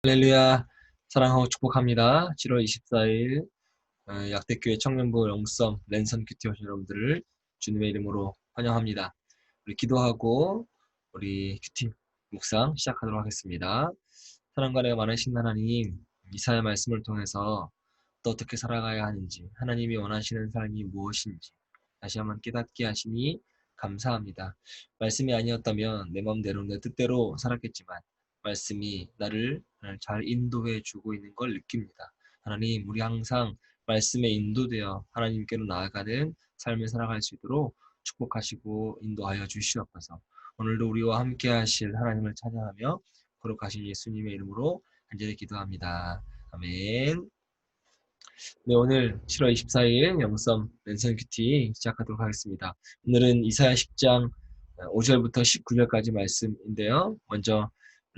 할렐루야. 사랑하고 축복합니다. 7월 24일 약대교회 청년부 영성 랜선 큐티 오신 여러분들을 주님의 이름으로 환영합니다. 우리 기도하고 우리 큐티 묵상 시작하도록 하겠습니다. 사랑과 은혜가 많으신 하나님, 이사야 말씀을 통해서 또 어떻게 살아가야 하는지, 하나님이 원하시는 삶이 무엇인지 다시 한번 깨닫게 하시니 감사합니다. 말씀이 아니었다면 내 마음대로 내 뜻대로 살았겠지만 말씀이 나를 잘 인도해 주고 있는 걸 느낍니다. 하나님, 우리 항상 말씀에 인도되어 하나님께로 나아가는 삶을 살아갈 수 있도록 축복하시고 인도하여 주시옵소서. 오늘도 우리와 함께 하실 하나님을 찬양하며 거룩하신 예수님의 이름으로 간절히 기도합니다. 아멘. 네, 오늘 7월 24일 영성 랜선 큐티 시작하도록 하겠습니다. 오늘은 이사야 10장 5절부터 19절까지 말씀인데요. 먼저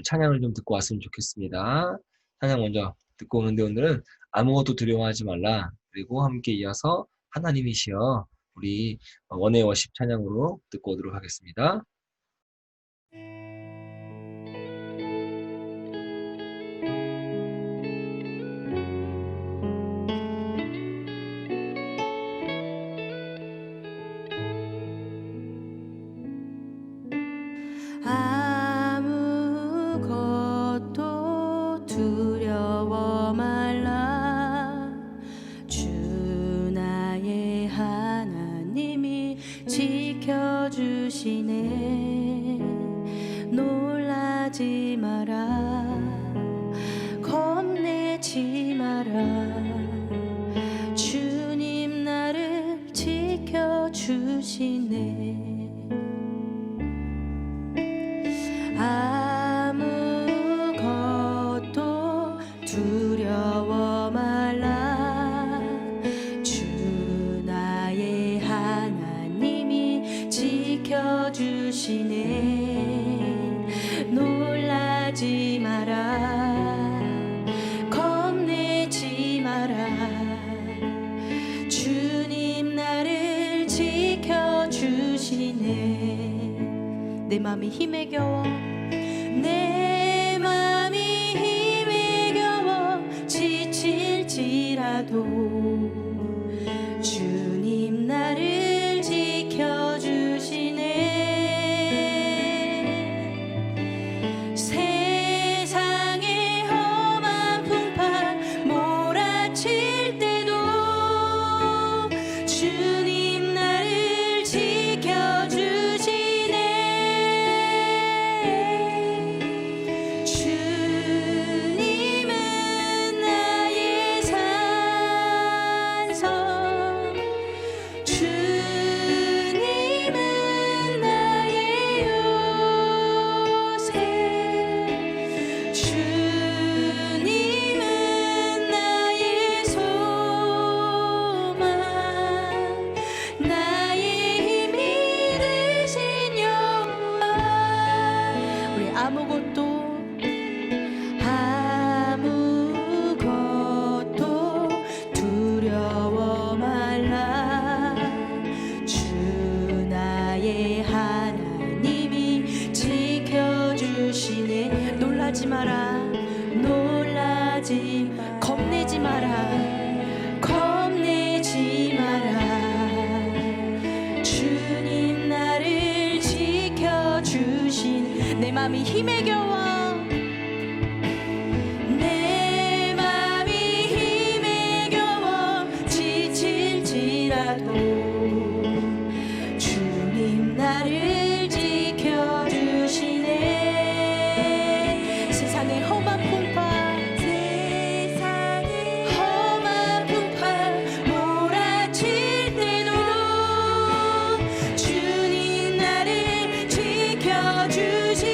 찬양을 좀 듣고 왔으면 좋겠습니다. 찬양 먼저 듣고 오는데 오늘은 아무것도 두려워하지 말라. 그리고 함께 이어서 하나님이시여 우리 원의 워십 찬양으로 듣고 오도록 하겠습니다. 아무것도 두려워 말라. 주 나의 하나님이 지켜주시네. 놀라지 마라. 겁내지 마라. 주님 나를 지켜주시네. 아무것도 두려워 말라. 주 나의 하나님이 지켜주시네. 놀라지 마라. 겁내지 마라. 주님 나를 지켜주시네. 내 맘이 힘에 겨워 내 맘이 힘에 겨워 지칠지라도 주님 나를 지켜주시네. 세상의 험한 풍파 몰아칠 때도 주님 나를 지켜주시네. 주님은 나의 산성, 주님은 나의 요새, 주님은 나의 소망, 나의 힘이 되신 여호와. 우리 아무것도 두려워 말라. 주 나의 하나님이 지켜주시네. 놀라지 마라. 놀라지 마라. 겁내지 마라. 겁내지 마라. 주님 나를 지켜주신 내 맘이 힘에 겨워 내 맘이 힘에 겨워 지칠지라도 주님 나를 지켜주시네. 세상의 험한 풍파 몰아칠 때도 주님 나를 지켜주시네.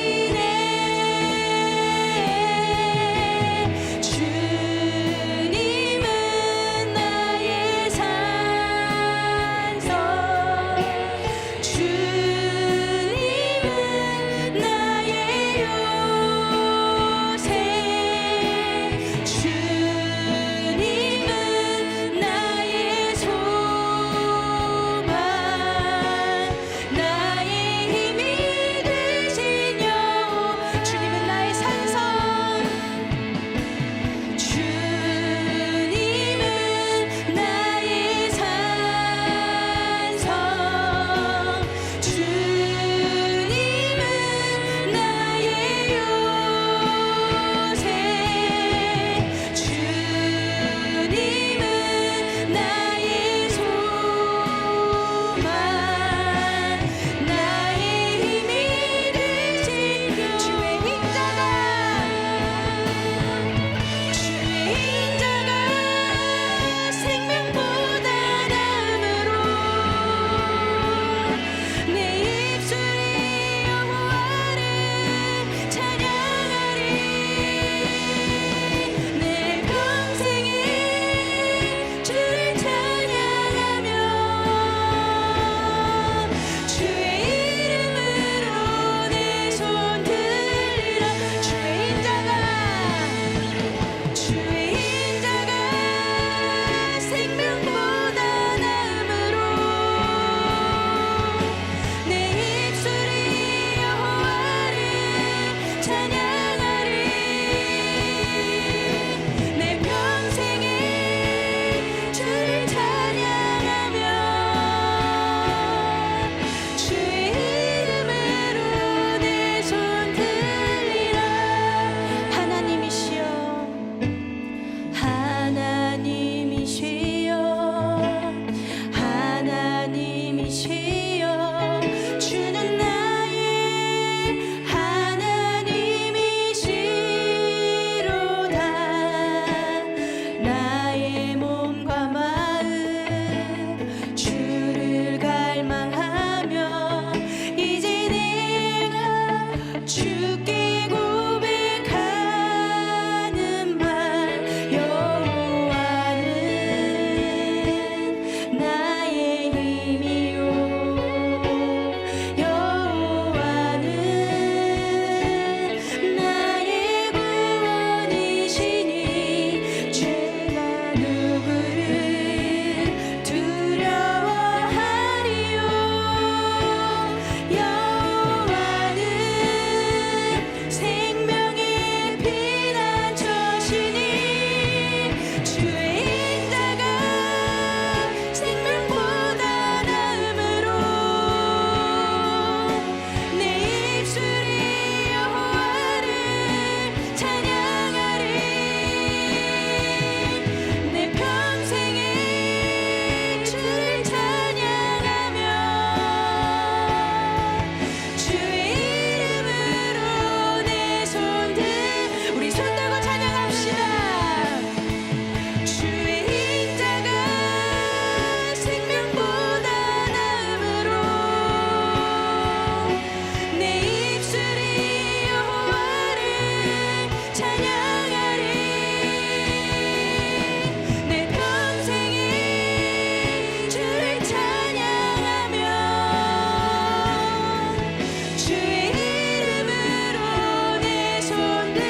손들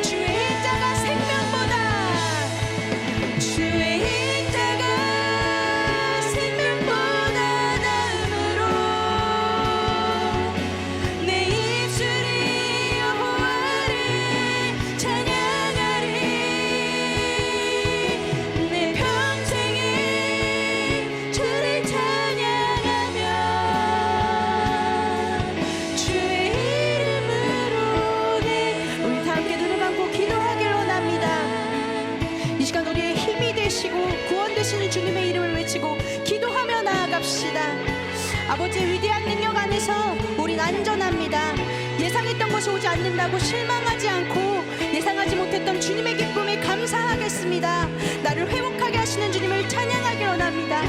주의 인자가 생명보다 주의 인자가 생명보다 나음으로 내 입술이 여호와를 찬양하리 내 평생에 주를 찬양하며 주의 이름으로 우리 다 함께 눈을 감고 기도하길 원합니다. 이 시간 우리의 힘이 되시고 구원 되시는 주님의 이름을 외치고 기도하며 나아갑시다. 아버지의 위대한 능력 안에서 우린 안전합니다. 예상했던 것이 오지 않는다고 실망하지 않고 예상하지 못했던 주님의 기쁨에 감사하겠습니다. 나를 회복하게 하시는 주님을 찬양하길 원합니다.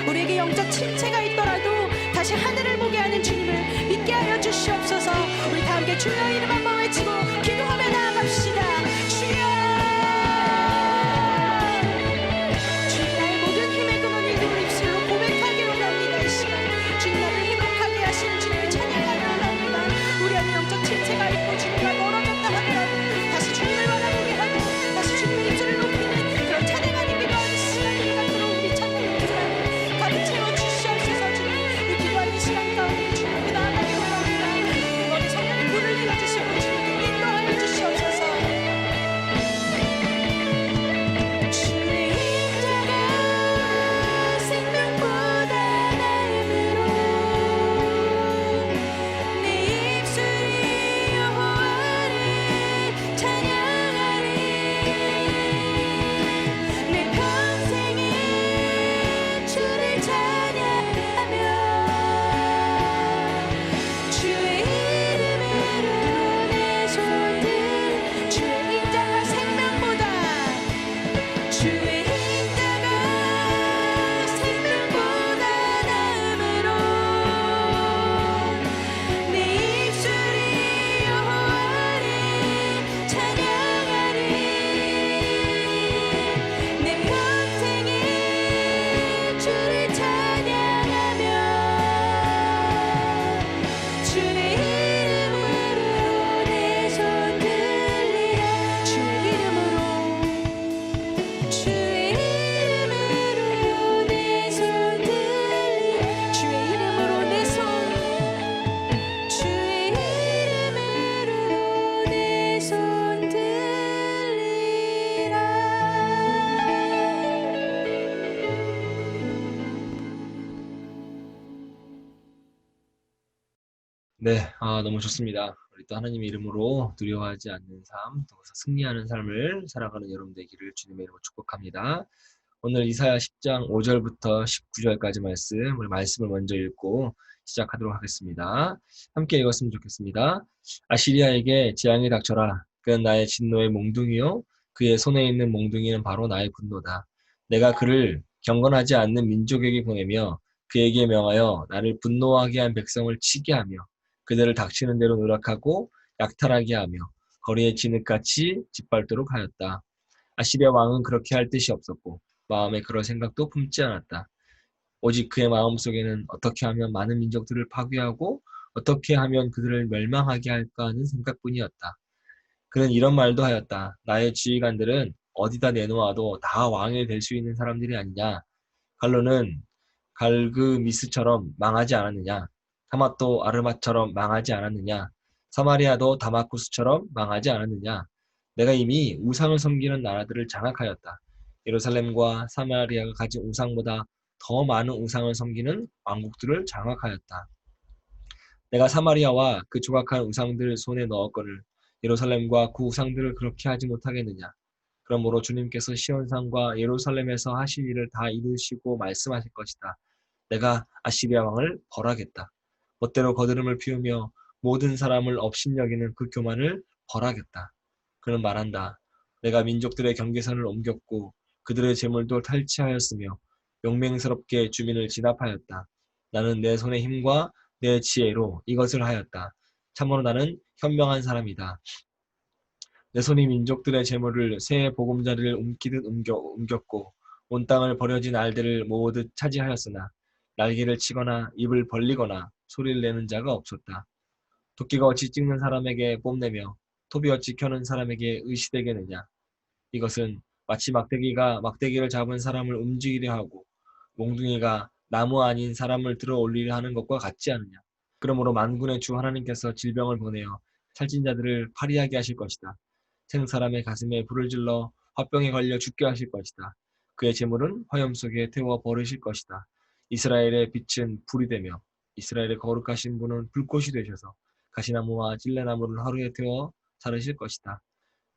우리에게 영적 침체가 있더라도 다시 하늘을 보게 하는 주님을 믿게 하여 주시옵소서. 우리 다 함께 주의 이름 한번 외치고 기도하며 나아갑시다. 주여 주님 나의 모든 힘의 근원이 누굴 입술로 고백하길 원합니다. 이 시간 주님 나를 행복하게 하시는 주님을 찬양하길 원합니다. 우리 안에 영적 침체가 있고 주님과 멀어졌다 하더라도 다시 주님을 바라보게 하고 다시 주님의 입술을 높이는 그런 찬양하는 기도하는 시간이 갖도록 우리 찬양 목소리를 가득 채워주시옵소서. 주님 이 기도하는 시간 가운데 주님께 나아가길 원합니다. 내 머리 성령의 불을 내려주시고 주님께 인도하여 주시옵소서. 주의 인자가 생명보다 나음으로 내 입술이 여호와를 찬양하리 내 평생에 주를 찬양하며 주의 이름으로 내 손들 주의 인자가 생명보다 주의 인자가 생명보다 나음으로 내 입술이 여호와를 찬양하리 내 평생에 주를 찬양하며 주의 이름으로 내 손 들리라 주의 이름으로 주의 이름으로 내 손 들리라 주의 이름으로 내 손 주의 이름으로 내 손 들리라. 네, 너무 좋습니다. 우리 또 하나님의 이름으로 두려워하지 않는 삶, 또 승리하는 삶을 살아가는 여러분 되기를 주님의 이름으로 축복합니다. 오늘 이사야 10장 5절부터 19절까지 말씀을 먼저 읽고 시작하도록 하겠습니다. 함께 읽었으면 좋겠습니다. 아시리아에게 재앙이 닥쳐라. 그는 나의 진노의 몽둥이요. 그의 손에 있는 몽둥이는 바로 나의 분노다. 내가 그를 경건하지 않는 민족에게 보내며 그에게 명하여 나를 분노하게 한 백성을 치게 하며 그들을 닥치는 대로 노력하고 약탈하게 하며 거리에 진흙같이 짓밟도록 하였다. 아시리아 왕은 그렇게 할 뜻이 없었고 마음에 그럴 생각도 품지 않았다. 오직 그의 마음속에는 어떻게 하면 많은 민족들을 파괴하고 어떻게 하면 그들을 멸망하게 할까 하는 생각뿐이었다. 그는 이런 말도 하였다. 나의 지휘관들은 어디다 내놓아도 다 왕이 될 수 있는 사람들이 아니냐. 갈로는 갈그미스처럼 망하지 않았느냐. 하맛도 아르맛처럼 망하지 않았느냐. 사마리아도 다마쿠스처럼 망하지 않았느냐. 내가 이미 우상을 섬기는 나라들을 장악하였다. 예루살렘과 사마리아가 가진 우상보다 더 많은 우상을 섬기는 왕국들을 장악하였다. 내가 사마리아와 그 조각한 우상들을 손에 넣었거늘 예루살렘과 그 우상들을 그렇게 하지 못하겠느냐. 그러므로 주님께서 시온산과 예루살렘에서 하실 일을 다 이루시고 말씀하실 것이다. 내가 아시리아 왕을 벌하겠다. 멋대로 거드름을 피우며 모든 사람을 업신여기는 그 교만을 벌하겠다. 그는 말한다. 내가 민족들의 경계선을 옮겼고 그들의 재물도 탈취하였으며 용맹스럽게 주민을 진압하였다. 나는 내 손의 힘과 내 지혜로 이것을 하였다. 참으로 나는 현명한 사람이다. 내 손이 민족들의 재물을 새 보금자리를 옮기듯 옮겼고 온 땅을 버려진 알들을 모으듯 차지하였으나 날개를 치거나 입을 벌리거나 소리를 내는 자가 없었다. 도끼가 어찌 찍는 사람에게 뽐내며 톱이 어찌 켜는 사람에게 의시되겠느냐. 이것은 마치 막대기가 막대기를 잡은 사람을 움직이려 하고 몽둥이가 나무 아닌 사람을 들어 올리려 하는 것과 같지 않느냐. 그러므로 만군의 주 하나님께서 질병을 보내어 살찐 자들을 파리하게 하실 것이다. 생사람의 가슴에 불을 질러 화병에 걸려 죽게 하실 것이다. 그의 재물은 화염 속에 태워 버리실 것이다. 이스라엘의 빛은 불이 되며 이스라엘의 거룩하신 분은 불꽃이 되셔서 가시나무와 찔레나무를 하루에 태워 자르실 것이다.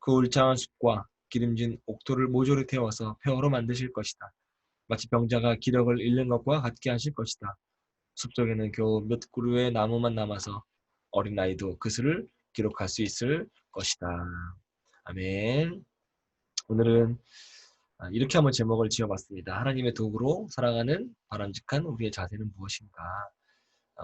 그 울창한 숲과 기름진 옥토를 모조리 태워서 폐허로 만드실 것이다. 마치 병자가 기력을 잃는 것과 같게 하실 것이다. 숲속에는 겨우 몇 그루의 나무만 남아서 어린아이도 그슬을 기록할 수 있을 것이다. 아멘. 오늘은 이렇게 한번 제목을 지어봤습니다. 하나님의 도구로 살아가는 바람직한 우리의 자세는 무엇인가?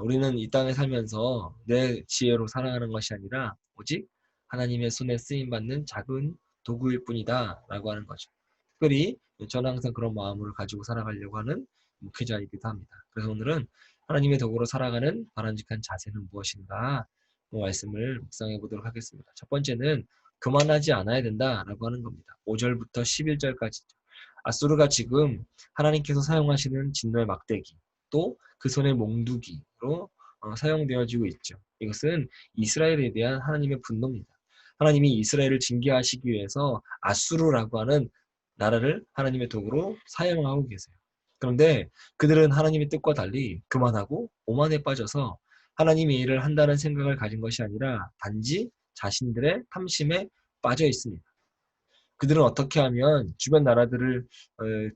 우리는 이 땅에 살면서 내 지혜로 살아가는 것이 아니라 오직 하나님의 손에 쓰임받는 작은 도구일 뿐이다 라고 하는 거죠. 특별히 저는 항상 그런 마음을 가지고 살아가려고 하는 목회자이기도 합니다. 그래서 오늘은 하나님의 도구로 살아가는 바람직한 자세는 무엇인가 말씀을 묵상해 보도록 하겠습니다. 첫 번째는 교만하지 않아야 된다라고 하는 겁니다. 5절부터 11절까지. 아수르가 지금 하나님께서 사용하시는 진노의 막대기, 또 그 손의 몽두기로 사용되어지고 있죠. 이것은 이스라엘에 대한 하나님의 분노입니다. 하나님이 이스라엘을 징계하시기 위해서 아수르라고 하는 나라를 하나님의 도구로 사용하고 계세요. 그런데 그들은 하나님의 뜻과 달리 교만하고 오만에 빠져서 하나님의 일을 한다는 생각을 가진 것이 아니라 단지 자신들의 탐심에 빠져 있습니다. 그들은 어떻게 하면 주변 나라들을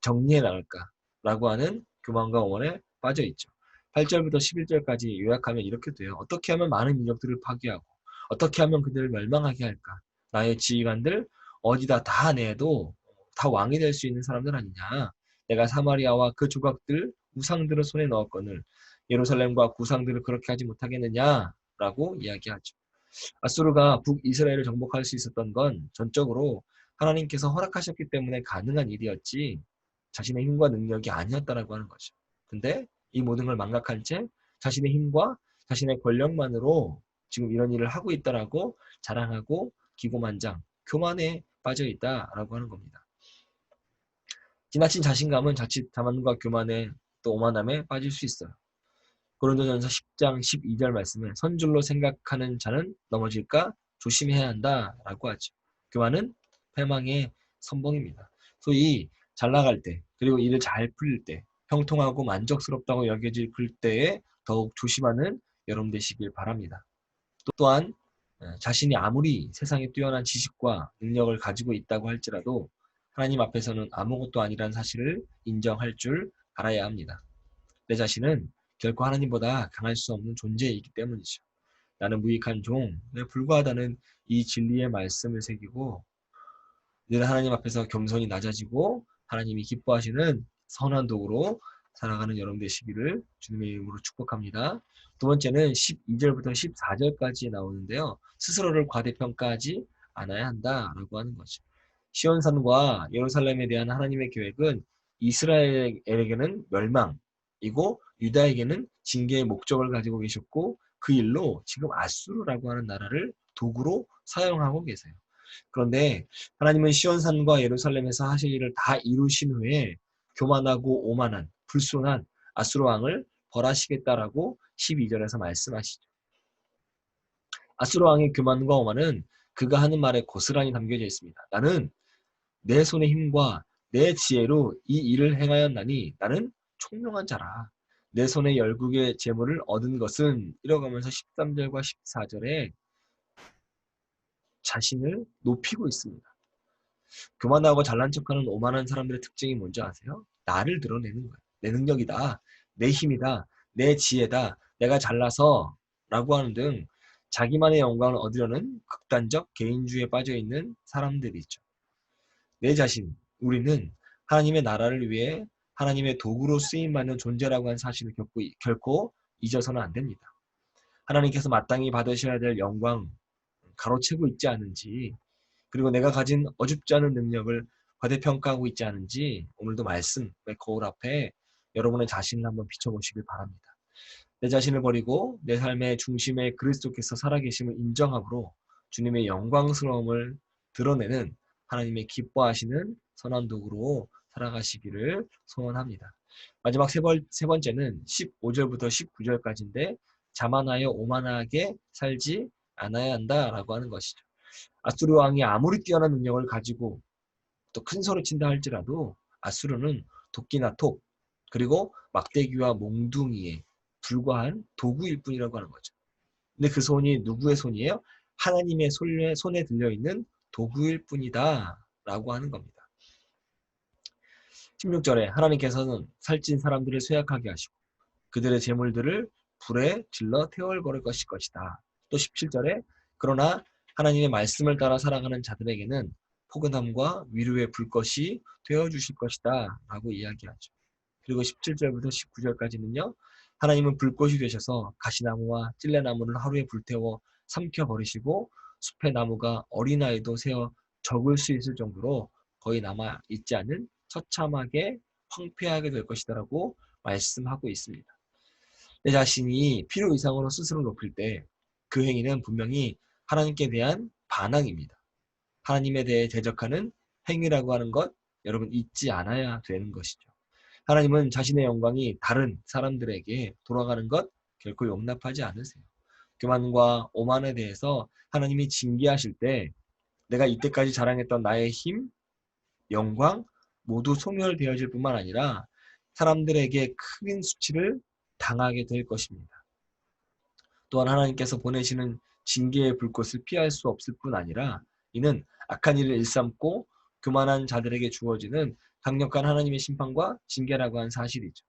정리해 나갈까라고 하는 교만과 오만에 빠져 있죠. 8절부터 11절까지 요약하면 이렇게 돼요. 어떻게 하면 많은 민족들을 파괴하고 어떻게 하면 그들을 멸망하게 할까? 나의 지휘관들 어디다 다 내도 다 왕이 될 수 있는 사람들 아니냐? 내가 사마리아와 그 조각들 우상들을 손에 넣었거늘 예루살렘과 구상들을 그렇게 하지 못하겠느냐라고 이야기하죠. 아수르가 북이스라엘을 정복할 수 있었던 건 전적으로 하나님께서 허락하셨기 때문에 가능한 일이었지 자신의 힘과 능력이 아니었다라고 하는 거죠. 근데 이 모든 걸 망각한 채 자신의 힘과 자신의 권력만으로 지금 이런 일을 하고 있다라고 자랑하고 기고만장, 교만에 빠져 있다라고 하는 겁니다. 지나친 자신감은 자칫 자만과 교만에 또 오만함에 빠질 수 있어요. 고린도전서 10장 12절 말씀에 선줄로 생각하는 자는 넘어질까 조심해야 한다라고 하죠. 교만은 패망의 선봉입니다. 소위 잘 나갈 때 그리고 일을 잘 풀릴 때 형통하고 만족스럽다고 여겨질 때에 더욱 조심하는 여러분 되시길 바랍니다. 또한 자신이 아무리 세상에 뛰어난 지식과 능력을 가지고 있다고 할지라도 하나님 앞에서는 아무것도 아니라는 사실을 인정할 줄 알아야 합니다. 내 자신은 결코 하나님보다 강할 수 없는 존재이기 때문이죠. 나는 무익한 종에 불과하다는 이 진리의 말씀을 새기고 늘 하나님 앞에서 겸손히 낮아지고 하나님이 기뻐하시는 선한 도구로 살아가는 여러분 되시기를 주님의 이름으로 축복합니다. 두 번째는 12절부터 14절까지 나오는데요. 스스로를 과대평가하지 않아야 한다라고 하는 거죠. 시온산과 예루살렘에 대한 하나님의 계획은 이스라엘에게는 멸망이고 유다에게는 징계의 목적을 가지고 계셨고 그 일로 지금 아수르라고 하는 나라를 도구로 사용하고 계세요. 그런데 하나님은 시온산과 예루살렘에서 하실 일을 다 이루신 후에 교만하고 오만한 불순한 아수르 왕을 벌하시겠다라고 12절에서 말씀하시죠. 아수르 왕의 교만과 오만은 그가 하는 말에 고스란히 담겨져 있습니다. 나는 내 손의 힘과 내 지혜로 이 일을 행하였나니 나는 총명한 자라. 내 손의 열국의 재물을 얻은 것은 이러가면서 13절과 14절에 자신을 높이고 있습니다. 교만하고 잘난 척하는 오만한 사람들의 특징이 뭔지 아세요? 나를 드러내는 거예요. 내 능력이다. 내 힘이다. 내 지혜다. 내가 잘나서 라고 하는 등 자기만의 영광을 얻으려는 극단적 개인주의에 빠져있는 사람들이죠. 내 자신, 우리는 하나님의 나라를 위해 하나님의 도구로 쓰임받는 존재라고 하는 사실을 결코 잊어서는 안 됩니다. 하나님께서 마땅히 받으셔야 될 영광 가로채고 있지 않은지 그리고 내가 가진 어줍지 않은 능력을 과대평가하고 있지 않은지 오늘도 말씀의 거울 앞에 여러분의 자신을 한번 비춰보시길 바랍니다. 내 자신을 버리고 내 삶의 중심에 그리스도께서 살아계심을 인정함으로 주님의 영광스러움을 드러내는 하나님의 기뻐하시는 선한 도구로 살아가시기를 소원합니다. 마지막 세 번째는 15절부터 19절까지인데 자만하여 오만하게 살지 않아야 한다라고 하는 것이죠. 아수르 왕이 아무리 뛰어난 능력을 가지고 또 큰 소리 친다 할지라도 아수르는 도끼나 톱 그리고 막대기와 몽둥이에 불과한 도구일 뿐이라고 하는 거죠. 근데 그 손이 누구의 손이에요? 하나님의 손에 들려있는 도구일 뿐이다 라고 하는 겁니다. 16절에 하나님께서는 살찐 사람들을 쇠약하게 하시고 그들의 재물들을 불에 질러 태워버릴 것이다. 또 17절에 그러나 하나님의 말씀을 따라 살아가는 자들에게는 포근함과 위로의 불꽃이 되어주실 것이다 라고 이야기하죠. 그리고 17절부터 19절까지는요. 하나님은 불꽃이 되셔서 가시나무와 찔레나무를 하루에 불태워 삼켜버리시고 숲의 나무가 어린아이도 세어 적을 수 있을 정도로 거의 남아있지 않은 처참하게 황폐하게 될 것이다라고 말씀하고 있습니다. 내 자신이 필요 이상으로 스스로 높일 때 그 행위는 분명히 하나님께 대한 반항입니다. 하나님에 대해 대적하는 행위라고 하는 것 여러분 잊지 않아야 되는 것이죠. 하나님은 자신의 영광이 다른 사람들에게 돌아가는 것 결코 용납하지 않으세요. 교만과 오만에 대해서 하나님이 징계하실 때 내가 이때까지 자랑했던 나의 힘, 영광 모두 소멸되어질 뿐만 아니라 사람들에게 큰 수치를 당하게 될 것입니다. 또한 하나님께서 보내시는 징계의 불꽃을 피할 수 없을 뿐 아니라 이는 악한 일을 일삼고 교만한 자들에게 주어지는 강력한 하나님의 심판과 징계라고 하는 사실이죠.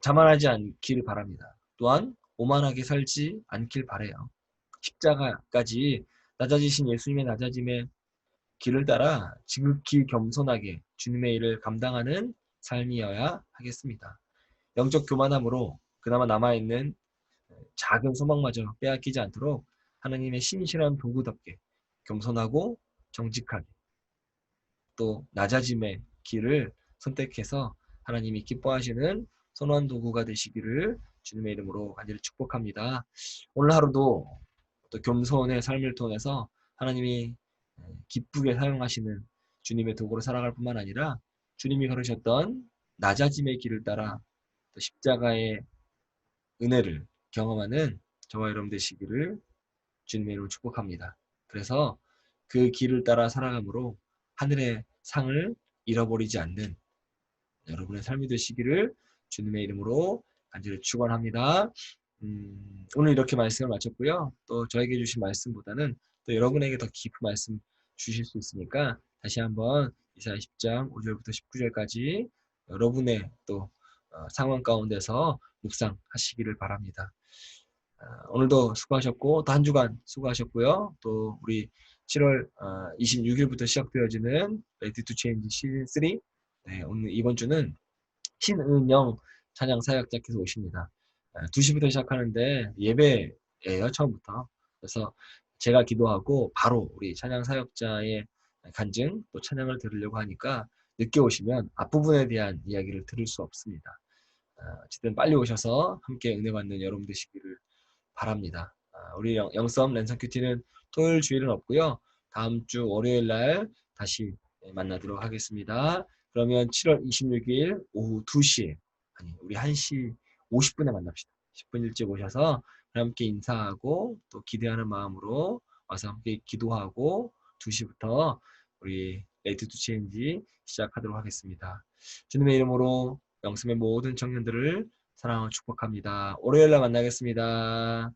자만하지 않기를 바랍니다. 또한 오만하게 살지 않길 바라요. 십자가까지 낮아지신 예수님의 낮아짐의 길을 따라 지극히 겸손하게 주님의 일을 감당하는 삶이어야 하겠습니다. 영적 교만함으로 그나마 남아있는 작은 소망마저 빼앗기지 않도록 하나님의 신실한 도구답게 겸손하고 정직하게 또 낮아짐의 길을 선택해서 하나님이 기뻐하시는 선한 도구가 되시기를 주님의 이름으로 간절히 축복합니다. 오늘 하루도 또 겸손의 삶을 통해서 하나님이 기쁘게 사용하시는 주님의 도구로 살아갈 뿐만 아니라 주님이 걸으셨던 낮아짐의 길을 따라 또 십자가의 은혜를 경험하는 저와 여러분 되시기를 주님의 이름으로 축복합니다. 그래서 그 길을 따라 살아감으로 하늘의 상을 잃어버리지 않는 여러분의 삶이 되시기를 주님의 이름으로 간절히 축원합니다. 오늘 이렇게 말씀을 마쳤고요. 또 저에게 주신 말씀보다는 또 여러분에게 더 깊은 말씀 주실 수 있으니까 다시 한번 이사야 10장 5절부터 19절까지 여러분의 또 상황 가운데서 묵상하시기를 바랍니다. 오늘도 수고하셨고 또 한 주간 수고하셨고요. 또 우리 7월 26일부터 시작되어지는 Ready to Change 시즌 3 네, 오늘 이번 주는 신은영 찬양 사역자께서 오십니다. 2시부터 시작하는데 예배예요 처음부터. 그래서 제가 기도하고 바로 우리 찬양 사역자의 간증 또 찬양을 들으려고 하니까 늦게 오시면 앞부분에 대한 이야기를 들을 수 없습니다. 어쨌든 빨리 오셔서 함께 은혜 받는 여러분 되시기를 바랍니다. 우리 영썸 랜선 큐티는 토요일 주일은 없고요. 다음 주 월요일 날 다시 만나도록 하겠습니다. 그러면 7월 26일 오후 2시에 아니 우리 1시 50분에 만납시다. 10분 일찍 오셔서 함께 인사하고 또 기대하는 마음으로 와서 함께 기도하고 2시부터 우리 레이트 투 체인지 시작하도록 하겠습니다. 주님의 이름으로 영섬의 모든 청년들을 사랑하고 축복합니다. 월요일 날 만나겠습니다.